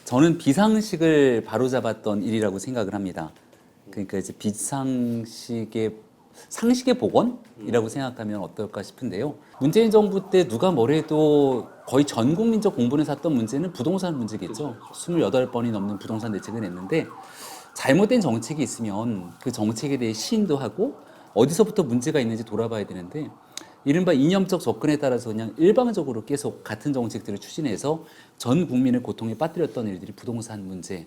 저는 비상식을 바로잡았던 일이라고 생각을 합니다. 그러니까 이제 상식의 복원이라고 생각하면 어떨까 싶은데요. 문재인 정부 때 누가 뭐래도 거의 전 국민적 공분을 샀던 문제는 부동산 문제겠죠. 28번이 넘는 부동산 대책을 냈는데 잘못된 정책이 있으면 그 정책에 대해 시인도 하고 어디서부터 문제가 있는지 돌아봐야 되는데 이른바 이념적 접근에 따라서 그냥 일방적으로 계속 같은 정책들을 추진해서 전 국민을 고통에 빠뜨렸던 일들이 부동산 문제,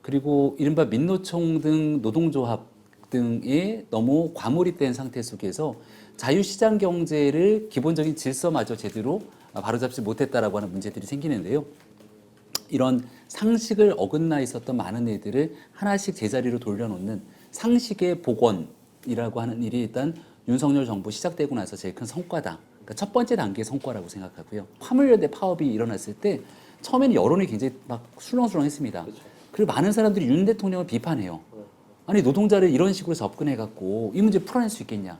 그리고 이른바 민노총 등 노동조합 등에 너무 과몰입된 상태 속에서 자유시장 경제를 기본적인 질서마저 제대로 바로잡지 못했다라고 하는 문제들이 생기는데요. 이런 상식을 어긋나 있었던 많은 일들을 하나씩 제자리로 돌려놓는 상식의 복원이라고 하는 일이 일단 윤석열 정부 시작되고 나서 제일 큰 성과다. 그러니까 첫 번째 단계의 성과라고 생각하고요. 화물연대 파업이 일어났을 때 처음에는 여론이 굉장히 막 술렁술렁했습니다. 그리고 많은 사람들이 윤 대통령을 비판해요. 아니 노동자를 이런 식으로 접근해갖고 이 문제 풀어낼 수 있겠냐.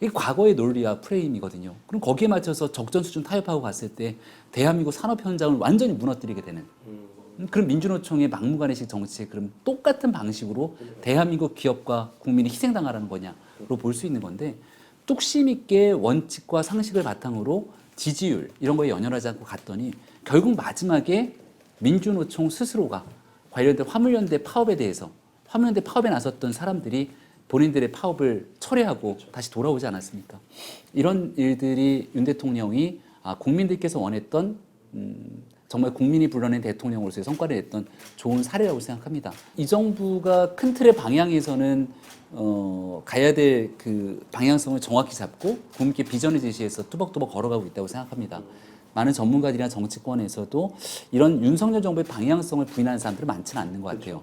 이게 과거의 논리와 프레임이거든요. 그럼 거기에 맞춰서 적전 수준 타협하고 갔을 때 대한민국 산업 현장을 완전히 무너뜨리게 되는 그런 민주노총의 막무가내식 정치에 그럼 똑같은 방식으로 대한민국 기업과 국민이 희생당하라는 거냐로 볼 수 있는 건데 뚝심 있게 원칙과 상식을 바탕으로 지지율 이런 거에 연연하지 않고 갔더니 결국 마지막에 민주노총 스스로가 관련된 화물연대 파업에 대해서 화물연대 파업에 나섰던 사람들이 본인들의 파업을 철회하고 다시 돌아오지 않았습니까? 이런 일들이 윤 대통령이 국민들께서 원했던 정말 국민이 불러낸 대통령으로서의 성과를 냈던 좋은 사례라고 생각합니다. 이 정부가 큰 틀의 방향에서는 가야 될 그 방향성을 정확히 잡고 국민께 비전을 제시해서 뚜벅뚜벅 걸어가고 있다고 생각합니다. 많은 전문가들이나 정치권에서도 이런 윤석열 정부의 방향성을 부인하는 사람들은 많지는 않는 것 같아요.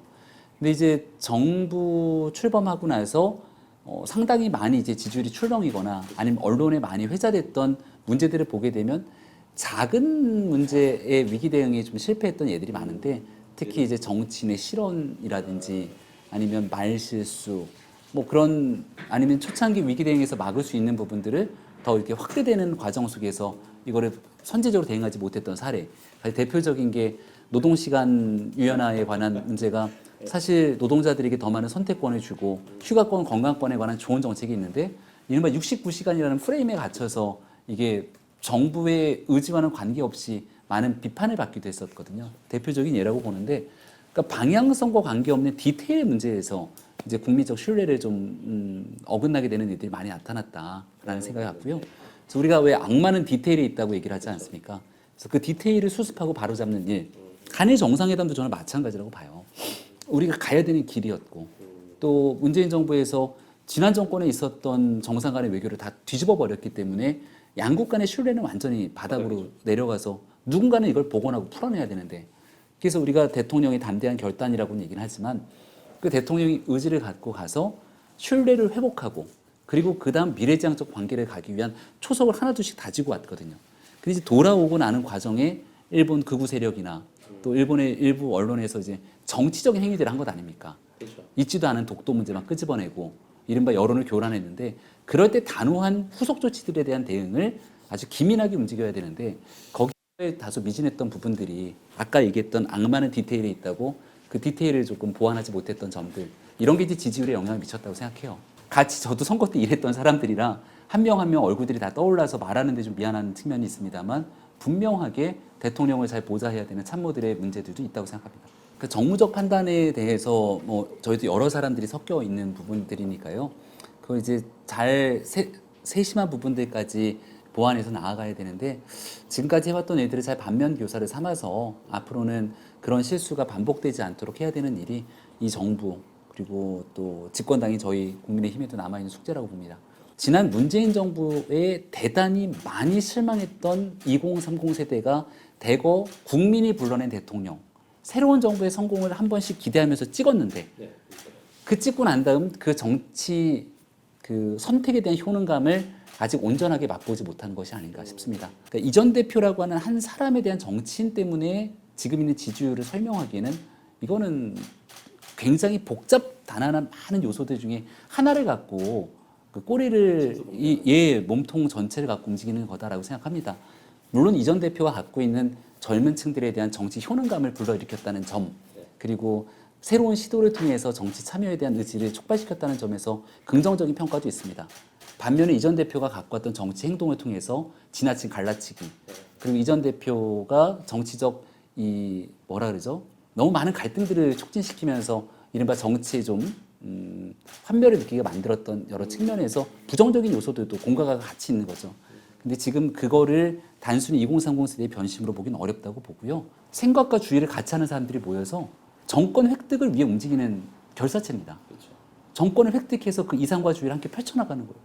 근데 이제 정부 출범하고 나서 상당히 많이 이제 지지율이 출렁이거나 아니면 언론에 많이 회자됐던 문제들을 보게 되면 작은 문제의 위기 대응에 좀 실패했던 예들이 많은데 특히 이제 정치인의 실언이라든지 아니면 말실수 뭐 그런 아니면 초창기 위기 대응에서 막을 수 있는 부분들을 더 이렇게 확대되는 과정 속에서 이거를 선제적으로 대응하지 못했던 사례. 대표적인 게 노동시간 유연화에 관한 문제가 사실 노동자들에게 더 많은 선택권을 주고 휴가권, 건강권에 관한 좋은 정책이 있는데 이른바 69시간이라는 프레임에 갇혀서 이게 정부의 의지와는 관계없이 많은 비판을 받기도 했었거든요. 대표적인 예라고 보는데 그러니까 방향성과 관계없는 디테일 문제에서 이제 국민적 신뢰를 좀 어긋나게 되는 일들이 많이 나타났다라는 생각이 같고요. 그래서 우리가 왜 악마는 디테일에 있다고 얘기를 하지 않습니까? 그래서 그 디테일을 수습하고 바로잡는 일, 한일 정상회담도 저는 마찬가지라고 봐요. 우리가 가야 되는 길이었고 또 문재인 정부에서 지난 정권에 있었던 정상 간의 외교를 다 뒤집어 버렸기 때문에 양국 간의 신뢰는 완전히 바닥으로 내려가서 누군가는 이걸 복원하고 풀어내야 되는데 그래서 우리가 대통령의 담대한 결단이라고는 얘기는 하지만 그 대통령이 의지를 갖고 가서 신뢰를 회복하고 그리고 그 다음 미래지향적 관계를 가기 위한 초석을 하나둘씩 다지고 왔거든요. 근데 이제 돌아오고 나는 과정에 일본 극우 세력이나 또 일본의 일부 언론에서 이제 정치적인 행위들을 한 것 아닙니까? 그렇죠. 있지도 않은 독도 문제만 끄집어내고 이른바 여론을 교란했는데 그럴 때 단호한 후속 조치들에 대한 대응을 아주 기민하게 움직여야 되는데 거기에 다소 미진했던 부분들이 아까 얘기했던 악마는 디테일에 있다고 그 디테일을 조금 보완하지 못했던 점들 이런 게 이제 지지율에 영향을 미쳤다고 생각해요. 같이 저도 선거 때 일했던 사람들이라 한 명 한 명 얼굴들이 다 떠올라서 말하는데 좀 미안한 측면이 있습니다만 분명하게 대통령을 잘 보좌해야 되는 참모들의 문제들도 있다고 생각합니다. 그 정무적 판단에 대해서 뭐 저희도 여러 사람들이 섞여 있는 부분들이니까요. 그걸 이제 잘 세심한 부분들까지 보완해서 나아가야 되는데 지금까지 해왔던 일들을 잘 반면 교사를 삼아서 앞으로는 그런 실수가 반복되지 않도록 해야 되는 일이 이 정부 그리고 또 집권당이 저희 국민의힘에도 남아있는 숙제라고 봅니다. 지난 문재인 정부에 대단히 많이 실망했던 2030 세대가 대거 국민이 불러낸 대통령 새로운 정부의 성공을 한 번씩 기대하면서 찍었는데 그 찍고 난 다음 그 정치 그 선택에 대한 효능감을 아직 온전하게 맛보지 못하는 것이 아닌가 싶습니다. 그러니까 이전 대표라고 하는 한 사람에 대한 정치인 때문에 지금 있는 지지율을 설명하기에는 이거는 굉장히 복잡 단단한 많은 요소들 중에 하나를 갖고 그 꼬리를 몸통 전체를 갖고 움직이는 거다라고 생각합니다. 물론 이전 대표가 갖고 있는 젊은 층들에 대한 정치 효능감을 불러일으켰다는 점, 네. 그리고 새로운 시도를 통해서 정치 참여에 대한 의지를 촉발시켰다는 점에서 긍정적인 평가도 있습니다. 반면에 이 전 대표가 갖고 왔던 정치 행동을 통해서 지나친 갈라치기, 그리고 이 전 대표가 정치적 뭐라 그러죠? 너무 많은 갈등들을 촉진시키면서 이른바 정치에 좀 환멸을 느끼게 만들었던 여러 측면에서 부정적인 요소들도 공과가 같이 있는 거죠. 근데 지금 그거를 단순히 2030 세대의 변심으로 보기는 어렵다고 보고요. 생각과 주의를 같이 하는 사람들이 모여서 정권 획득을 위해 움직이는 결사체입니다. 그렇죠. 정권을 획득해서 그 이상과 주의를 함께 펼쳐나가는 거예요.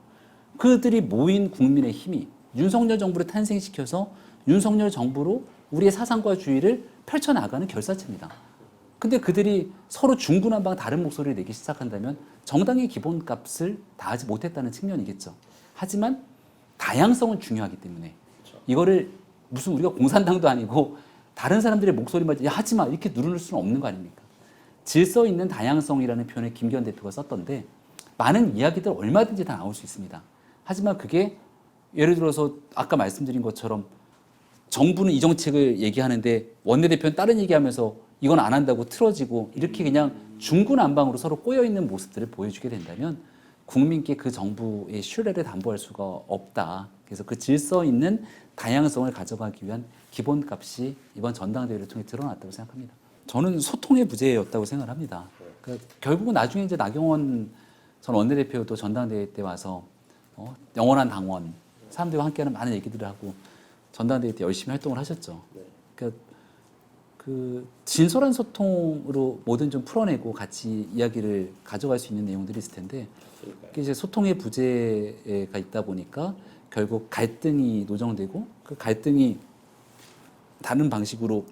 그들이 모인 국민의 힘이 윤석열 정부를 탄생시켜서 윤석열 정부로 우리의 사상과 주의를 펼쳐나가는 결사체입니다. 근데 그들이 서로 중구난방 다른 목소리를 내기 시작한다면 정당의 기본값을 다하지 못했다는 측면이겠죠. 하지만 다양성은 중요하기 때문에 이거를 무슨 우리가 공산당도 아니고 다른 사람들의 목소리만 야 하지마 이렇게 누를 수는 없는 거 아닙니까? 질서 있는 다양성이라는 표현을 김기현 대표가 썼던데 많은 이야기들 얼마든지 다 나올 수 있습니다. 하지만 그게 예를 들어서 아까 말씀드린 것처럼 정부는 이 정책을 얘기하는데 원내대표는 다른 얘기하면서 이건 안 한다고 틀어지고 이렇게 그냥 중구난방으로 서로 꼬여있는 모습들을 보여주게 된다면 국민께 그 정부의 신뢰를 담보할 수가 없다. 그래서 그 질서 있는 다양성을 가져가기 위한 기본값이 이번 전당대회를 통해 드러났다고 생각합니다. 저는 소통의 부재였다고 생각을 합니다. 그러니까 결국은 나중에 이제 나경원 전 원내대표도 전당대회 때 와서 영원한 당원, 사람들과 함께하는 많은 얘기들을 하고 전당대회 때 열심히 활동을 하셨죠. 그러니까 그 진솔한 소통으로 뭐든 좀 풀어내고 같이 이야기를 가져갈 수 있는 내용들이 있을 텐데 그게 이제 소통의 부재가 있다 보니까 결국 갈등이 노정되고 그 갈등이 다른 방식으로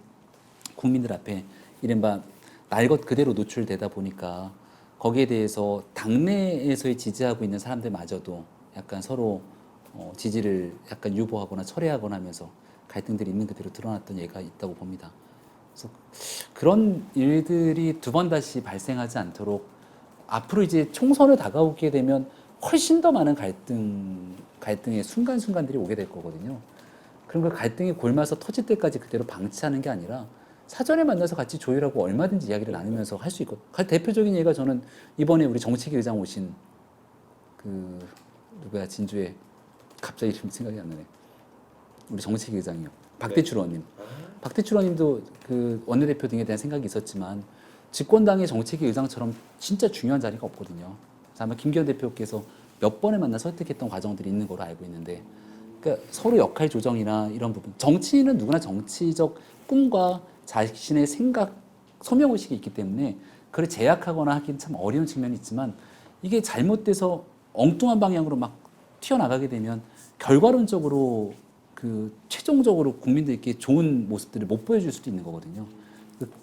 국민들 앞에 이른바 날 것 그대로 노출되다 보니까 거기에 대해서 당내에서의 지지하고 있는 사람들마저도 약간 서로 지지를 약간 유보하거나 철회하거나 하면서 갈등들이 있는 그대로 드러났던 예가 있다고 봅니다. 그래서 그런 일들이 두 번 다시 발생하지 않도록 앞으로 이제 총선을 다가오게 되면 훨씬 더 많은 갈등의 순간순간들이 오게 될 거거든요. 그런 걸 갈등이 골마서 터질 때까지 그대로 방치하는 게 아니라 사전에 만나서 같이 조율하고 얼마든지 이야기를 나누면서 할 수 있고 대표적인 예가 저는 이번에 우리 정책위 의장 오신 그 누구야 진주에 갑자기 이름 생각이 안 나네. 우리 정책위 의장이요. 박대출 의원님. 박대출 의원님도 그 원내대표 등에 대한 생각이 있었지만 집권당의 정책위 의장처럼 진짜 중요한 자리가 없거든요. 아마 김기현 대표께서 몇 번을 만나 설득했던 과정들이 있는 걸로 알고 있는데 그러니까 서로 역할 조정이나 이런 부분 정치인은 누구나 정치적 꿈과 자신의 생각, 소명의식이 있기 때문에 그걸 제약하거나 하기는 참 어려운 측면이 있지만 이게 잘못돼서 엉뚱한 방향으로 막 튀어나가게 되면 결과론적으로 그 최종적으로 국민들께 좋은 모습들을 못 보여줄 수도 있는 거거든요.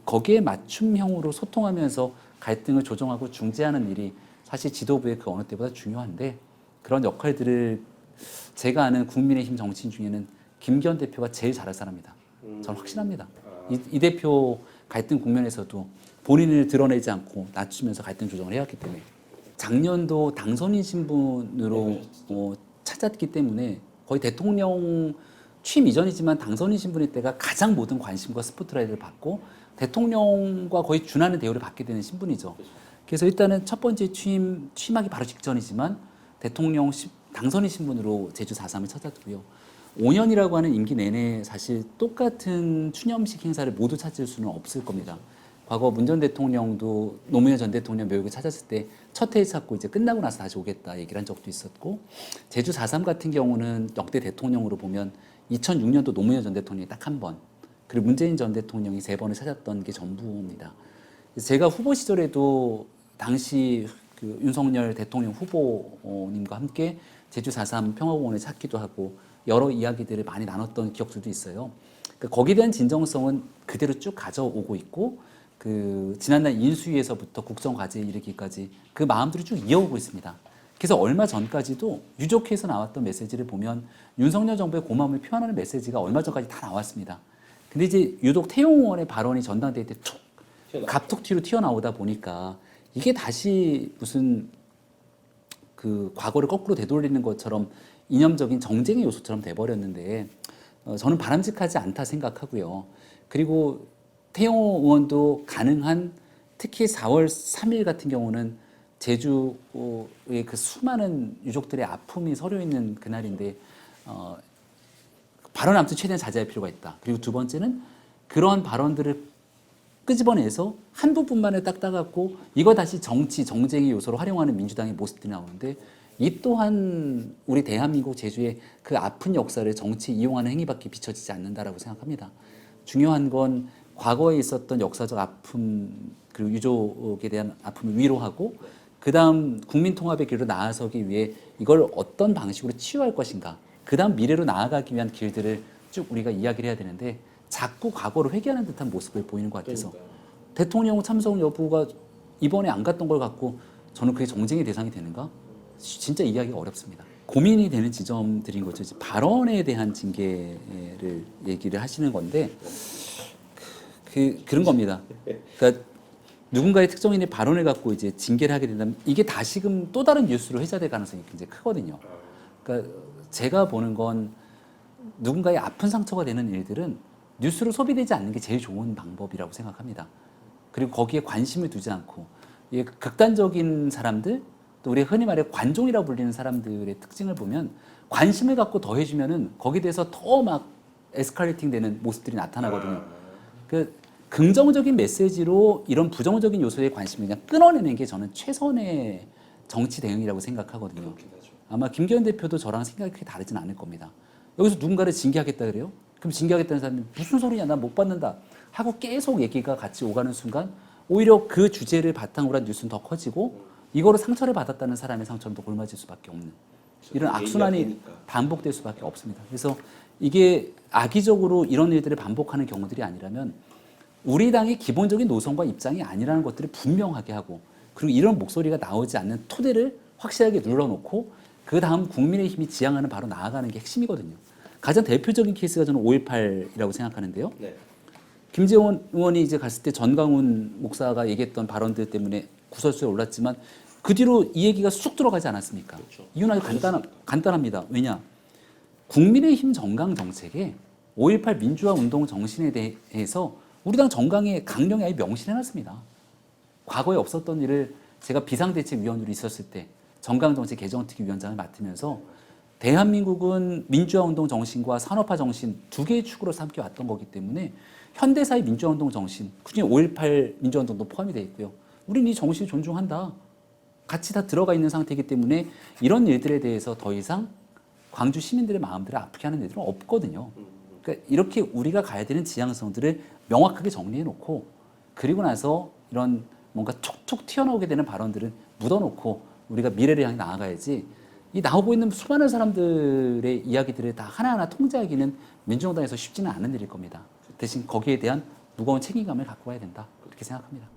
거기에 맞춤형으로 소통하면서 갈등을 조정하고 중재하는 일이 사실 지도부의 그 어느 때보다 중요한데 그런 역할들을 제가 아는 국민의힘 정치인 중에는 김기현 대표가 제일 잘할 사람이다. 저는 확신합니다. 이 대표 갈등 국면에서도 본인을 드러내지 않고 낮추면서 갈등 조정을 해왔기 때문에 작년도 당선인 신분으로 찾았기 때문에 거의 대통령 취임 이전이지만 당선인 신분일 때가 가장 모든 관심과 스포트라이트를 받고 대통령과 거의 준하는 대우를 받게 되는 신분이죠. 그래서 일단은 첫 번째 취임하기 바로 직전이지만 대통령 당선인 신분으로 제주 4.3을 찾았고요. 5년이라고 하는 임기 내내 사실 똑같은 추념식 행사를 모두 찾을 수는 없을 겁니다. 과거 문 전 대통령도 노무현 전 대통령 묘역을 찾았을 때 첫 회에 찾고 이제 끝나고 나서 다시 오겠다 얘기를 한 적도 있었고 제주 4.3 같은 경우는 역대 대통령으로 보면 2006년도 노무현 전 대통령이 딱 한 번 그리고 문재인 전 대통령이 3번을 찾았던 게 전부입니다. 제가 후보 시절에도 당시 그 윤석열 대통령 후보님과 함께 제주 4.3 평화공원을 찾기도 하고 여러 이야기들을 많이 나눴던 기억들도 있어요. 그러니까 거기에 대한 진정성은 그대로 쭉 가져오고 있고 그 지난날 인수위에서부터 국정과제에 이르기까지 그 마음들을 쭉 이어오고 있습니다. 그래서 얼마 전까지도 유족회에서 나왔던 메시지를 보면 윤석열 정부의 고마움을 표현하는 메시지가 얼마 전까지 다 나왔습니다. 근데 이제 유독 태용 의원의 발언이 전당대회 때 툭 갑툭튀로 튀어나오다 보니까 이게 다시 무슨 그 과거를 거꾸로 되돌리는 것처럼 이념적인 정쟁의 요소처럼 돼버렸는데 저는 바람직하지 않다 생각하고요. 그리고 태영호 의원도 가능한 특히 4월 3일 같은 경우는 제주의 그 수많은 유족들의 아픔이 서려 있는 그날인데 발언 아무튼 최대한 자제할 필요가 있다. 그리고 두 번째는 그러한 발언들을 끄집어내서 한 부분만을 딱 따갖고 이거 다시 정치, 정쟁의 요소로 활용하는 민주당의 모습들이 나오는데 이 또한 우리 대한민국 제주의 그 아픈 역사를 정치에 이용하는 행위밖에 비춰지지 않는다라고 생각합니다. 중요한 건 과거에 있었던 역사적 아픔 그리고 유족에 대한 아픔을 위로하고 그 다음 국민통합의 길로 나아서기 위해 이걸 어떤 방식으로 치유할 것인가 그 다음 미래로 나아가기 위한 길들을 쭉 우리가 이야기를 해야 되는데 자꾸 과거를 회귀하는 듯한 모습을 보이는 것 같아서 대통령 참석 여부가 이번에 안 갔던 걸 갖고 저는 그게 정쟁의 대상이 되는가? 진짜 이해하기가 어렵습니다. 고민이 되는 지점들인 거죠. 발언에 대한 징계를 얘기를 하시는 건데 그런 겁니다. 그러니까 누군가의 특정인의 발언을 갖고 이제 징계를 하게 된다면 이게 다시금 또 다른 뉴스로 회자될 가능성이 굉장히 크거든요. 그러니까 제가 보는 건 누군가의 아픈 상처가 되는 일들은 뉴스로 소비되지 않는 게 제일 좋은 방법이라고 생각합니다. 그리고 거기에 관심을 두지 않고 이 극단적인 사람들 또 우리 흔히 말해 관종이라고 불리는 사람들의 특징을 보면 관심을 갖고 더해주면은 거기에 대해서 더 막 에스컬레이팅 되는 모습들이 나타나거든요. 그 긍정적인 메시지로 이런 부정적인 요소에 관심을 그냥 끊어내는 게 저는 최선의 정치 대응이라고 생각하거든요. 아마 김기현 대표도 저랑 생각이 크게 다르진 않을 겁니다. 여기서 누군가를 징계하겠다 그래요? 그럼 징계하겠다는 사람이 무슨 소리냐 난 못 받는다 하고 계속 얘기가 같이 오가는 순간 오히려 그 주제를 바탕으로 한 뉴스는 더 커지고 이거로 상처를 받았다는 사람의 상처는 더 골마질 수밖에 없는 이런 악순환이 반복될 수밖에 없습니다. 그래서 이게 악의적으로 이런 일들을 반복하는 경우들이 아니라면 우리 당의 기본적인 노선과 입장이 아니라는 것들을 분명하게 하고 그리고 이런 목소리가 나오지 않는 토대를 확실하게 눌러놓고 그 다음 국민의힘이 지향하는 바로 나아가는 게 핵심이거든요. 가장 대표적인 케이스가 저는 5.18이라고 생각하는데요. 네. 김재원 의원이 이제 갔을 때 전광훈 목사가 얘기했던 발언들 때문에 구설수에 올랐지만 그 뒤로 이 얘기가 쑥 들어가지 않았습니까? 그렇죠. 이유는 아주 간단합니다. 왜냐? 국민의힘 정강 정책에 5.18 민주화 운동 정신에 대해서 우리 당 정강의 강령에 아예 명시해놨습니다. 과거에 없었던 일을 제가 비상대책위원으로 있었을 때 정강정책 개정특위위원장을 맡으면서 대한민국은 민주화운동 정신과 산업화 정신 두 개의 축으로 삼켜 왔던 거기 때문에 현대사의 민주화운동 정신, 그중에 5.18 민주화운동도 포함이 되어 있고요. 우리는 이 정신을 존중한다. 같이 다 들어가 있는 상태이기 때문에 이런 일들에 대해서 더 이상 광주 시민들의 마음들을 아프게 하는 일들은 없거든요. 그러니까 이렇게 우리가 가야 되는 지향성들을 명확하게 정리해 놓고 그리고 나서 이런 뭔가 툭툭 튀어나오게 되는 발언들은 묻어놓고 우리가 미래를 향해 나아가야지 이 나오고 있는 수많은 사람들의 이야기들을 다 하나하나 통제하기는 민주정당에서 쉽지는 않은 일일 겁니다. 대신 거기에 대한 무거운 책임감을 갖고 가야 된다. 그렇게 생각합니다.